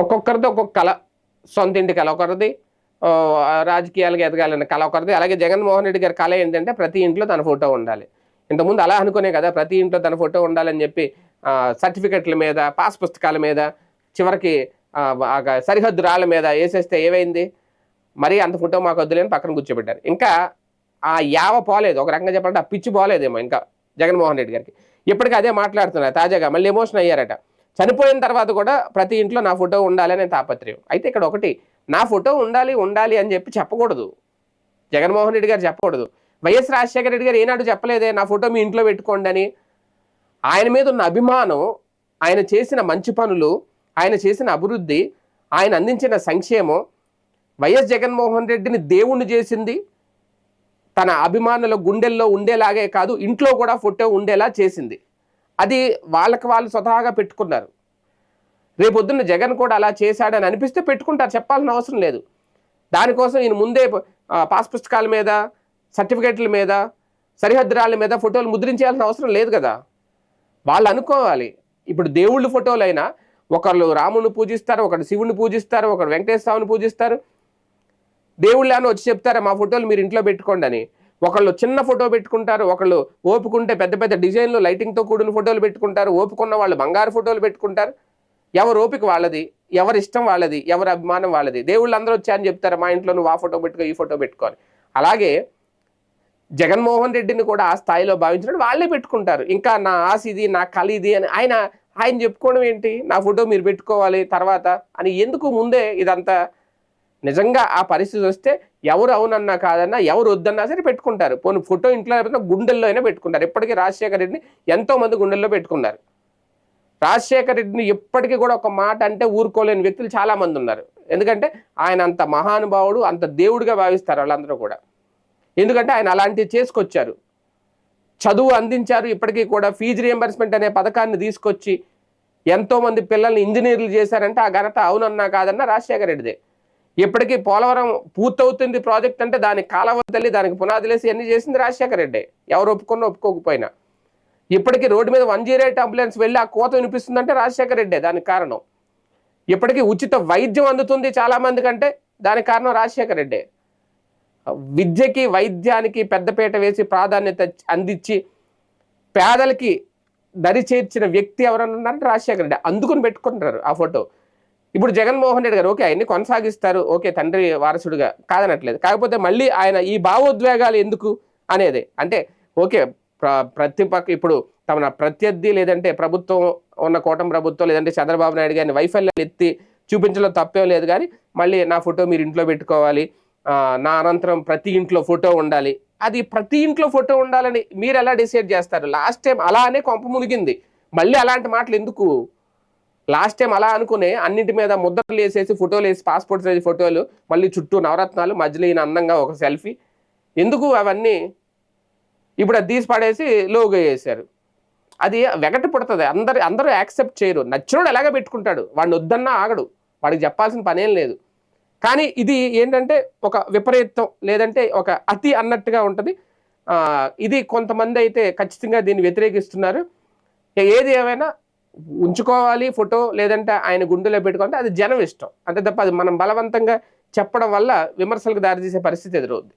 ఒక్కొక్కరిది ఒక్కొక్క కళ. సొంత ఇంటి కళ ఒకరిది, రాజకీయాలకు ఎదగాలన్న కళ ఒకరిది. అలాగే జగన్మోహన్ రెడ్డి గారి కళ ఏంటంటే ప్రతి ఇంట్లో తన ఫోటో ఉండాలి. ఇంతకుముందు అలా అనుకునే కదా ప్రతి ఇంట్లో తన ఫోటో ఉండాలని చెప్పి సర్టిఫికెట్ల మీద, పాస్ పుస్తకాల మీద, చివరికి సరిహద్దు రాళ్ళ మీద వేసేస్తే ఏమైంది? మరీ అంత ఫోటో మాకు వద్దులేని పక్కన కూర్చోబెట్టారు. ఇంకా ఆ యావ పోలేదు, ఒక రకంగా చెప్పాలంటే ఆ పిచ్చి పోలేదేమో ఇంకా జగన్మోహన్ రెడ్డి గారికి. ఇప్పటికీ అదే మాట్లాడుతున్నారు తాజాగా, మళ్ళీ ఎమోషన్ అయ్యారట. చనిపోయిన తర్వాత కూడా ప్రతి ఇంట్లో నా ఫోటో ఉండాలి అనే తాపత్రయం. అయితే ఇక్కడ ఒకటి, నా ఫోటో ఉండాలి ఉండాలి అని చెప్పి చెప్పకూడదు, జగన్మోహన్ రెడ్డి గారు చెప్పకూడదు. వైఎస్ రాజశేఖర రెడ్డి గారు ఏనాడు చెప్పలేదే నా ఫోటో మీ ఇంట్లో పెట్టుకోండి అని. ఆయన మీద ఉన్న అభిమానం, ఆయన చేసిన మంచి పనులు, ఆయన చేసిన అభివృద్ధి, ఆయన అందించిన సంక్షేమం, వైఎస్ జగన్మోహన్ రెడ్డిని దేవుణ్ణి చేసింది, తన అభిమానుల గుండెల్లో ఉండేలాగే కాదు ఇంట్లో కూడా ఫోటో ఉండేలా చేసింది. అది వాళ్ళకి వాళ్ళు స్వతహాగా పెట్టుకున్నారు. రేపొద్దున్న జగన్ కూడా అలా చేశాడని అనిపిస్తే పెట్టుకుంటారు, చెప్పాల్సిన అవసరం లేదు. దానికోసం ఈయన ముందే పాస్ పుస్తకాల మీద, సర్టిఫికేట్ల మీద, సరిహద్దురాళ్ళ మీద ఫోటోలు ముద్రించాల్సిన అవసరం లేదు కదా. వాళ్ళు అనుకోవాలి. ఇప్పుడు దేవుళ్ళ ఫోటోలైనా ఒకళ్ళు రాముని పూజిస్తారు, ఒకళ్ళు శివుని పూజిస్తారు, ఒకళ్ళు వెంకటేశ్వర స్వామిని పూజిస్తారు. దేవుళ్ళు అని వచ్చి చెప్తారా మా ఫోటోలు మీరు ఇంట్లో పెట్టుకోండి అని. ఒకళ్ళు చిన్న ఫోటో పెట్టుకుంటారు, ఒకళ్ళు ఓపుకుంటే పెద్ద పెద్ద డిజైన్లు లైటింగ్తో కూడిన ఫోటోలు పెట్టుకుంటారు, ఓపుకున్న వాళ్ళు బంగారు ఫోటోలు పెట్టుకుంటారు. ఎవరు ఓపిక వాళ్ళది, ఎవరి ఇష్టం వాళ్ళది, ఎవరి అభిమానం వాళ్ళది. దేవుళ్ళు అందరూ వచ్చాయని చెప్తారు మా ఇంట్లో నువ్వు ఆ ఫోటో పెట్టుకో, ఈ ఫోటో పెట్టుకోవాలి. అలాగే జగన్మోహన్ రెడ్డిని కూడా ఆ స్థాయిలో భావించినట్టు వాళ్ళే పెట్టుకుంటారు. ఇంకా నా ఆశ ఇది, నా కళ ఇది అని ఆయన చెప్పుకోవడం ఏంటి, నా ఫోటో మీరు పెట్టుకోవాలి తర్వాత అని. ఎందుకు ముందే ఇదంతా? నిజంగా ఆ పరిస్థితి వస్తే ఎవరు అవునన్నా కాదన్నా, ఎవరు వద్దన్నా సరే పెట్టుకుంటారు. పోనీ ఫోటో ఇంట్లో లేకపోతే గుండెల్లో అయినా పెట్టుకుంటారు. ఇప్పటికీ రాజశేఖర రెడ్డిని ఎంతో మంది గుండెల్లో పెట్టుకున్నారు. రాజశేఖర రెడ్డిని ఎప్పటికీ కూడా ఒక మాట అంటే ఊరుకోలేని వ్యక్తులు చాలా మంది ఉన్నారు. ఎందుకంటే ఆయన అంత మహానుభావుడు, అంత దేవుడిగా భావిస్తారు వాళ్ళందరూ కూడా. ఎందుకంటే ఆయన అలాంటివి చేసుకొచ్చారు, చదువు అందించారు. ఇప్పటికీ కూడా ఫీజు రియంబర్స్మెంట్ అనే పథకాన్ని తీసుకొచ్చి ఎంతోమంది పిల్లల్ని ఇంజనీర్లు చేశారంటే ఆ ఘనత అవునన్నా కాదన్నా రాజశేఖర రెడ్డిదే. ఇప్పటికీ పోలవరం పూర్తవుతుంది ప్రాజెక్ట్ అంటే దానికి కాలవ తల్లి, దానికి పునాదులేసి అన్ని చేసింది రాజశేఖర రెడ్డి, ఎవరు ఒప్పుకున్నా ఒప్పుకోకపోయినా. ఇప్పటికీ రోడ్డు మీద 108 అంబులెన్స్ వెళ్ళి ఆ కోత వినిపిస్తుందంటే రాజశేఖర రెడ్డే దానికి కారణం. ఇప్పటికీ ఉచిత వైద్యం అందుతుంది చాలా మంది కంటే దానికి కారణం రాజశేఖర రెడ్డే. విద్యకి వైద్యానికి పెద్దపీట వేసి ప్రాధాన్యత అందించి పేదలకి దరి చేర్చిన వ్యక్తి ఎవరన్నా ఉన్నారంటే రాజశేఖర రెడ్డి. అందుకుని పెట్టుకుంటారు ఆ ఫోటో. ఇప్పుడు జగన్మోహన్ రెడ్డి గారు ఓకే ఆయన్ని కొనసాగిస్తారు, ఓకే తండ్రి వారసుడిగా కాదనట్లేదు. కాకపోతే మళ్ళీ ఆయన ఈ భావోద్వేగాలు ఎందుకు అనేది అంటే ఓకే ప్రతిపక్ష ఇప్పుడు తమ ప్రత్యర్థి లేదంటే ప్రభుత్వం ఉన్న కూటమి ప్రభుత్వం లేదంటే చంద్రబాబు నాయుడు గారిని వైఫల్యాలు ఎత్తి చూపించడం తప్పేం లేదు, కానీ మళ్ళీ నా ఫోటో మీరు ఇంట్లో పెట్టుకోవాలి, నా అనంతరం ప్రతి ఇంట్లో ఫోటో ఉండాలి. అది ప్రతి ఇంట్లో ఫోటో ఉండాలని మీరు ఎలా డిసైడ్ చేస్తారు? లాస్ట్ టైం అలానే కొంప మునిగింది, మళ్ళీ అలాంటి మాటలు ఎందుకు? లాస్ట్ టైం అలా అనుకునే అన్నింటి మీద ముద్రలు వేసేసి ఫోటోలు వేసి పాస్పోర్ట్ సైజ్ ఫోటోలు, మళ్ళీ చుట్టూ నవరత్నాలు, మధ్యలో ఈయన అందంగా ఒక సెల్ఫీ, ఎందుకు అవన్నీ? ఇప్పుడు అది తీసి పడేసి లోగో వేశారు. అది వెగట పుడుతుంది, అందరూ యాక్సెప్ట్ చేయరు. నచ్చినోడు ఎలాగ పెట్టుకుంటాడు, వాడిని వద్దన్నా ఆగడు, వాడికి చెప్పాల్సిన పనేం లేదు. కానీ ఇది ఏంటంటే ఒక విపరీతం లేదంటే ఒక అతి అన్నట్టుగా ఉంటుంది. ఇది కొంతమంది అయితే ఖచ్చితంగా దీన్ని వ్యతిరేకిస్తున్నారు. ఏది ఏమైనా ఉంచుకోవాలి ఫోటో లేదంటే ఆయన గుండెలో పెట్టుకుంటే అది జనం ఇష్టం అంతే తప్ప అది మనం బలవంతంగా చెప్పడం వల్ల విమర్శలకు దారితీసే పరిస్థితి ఎదురవుద్ది.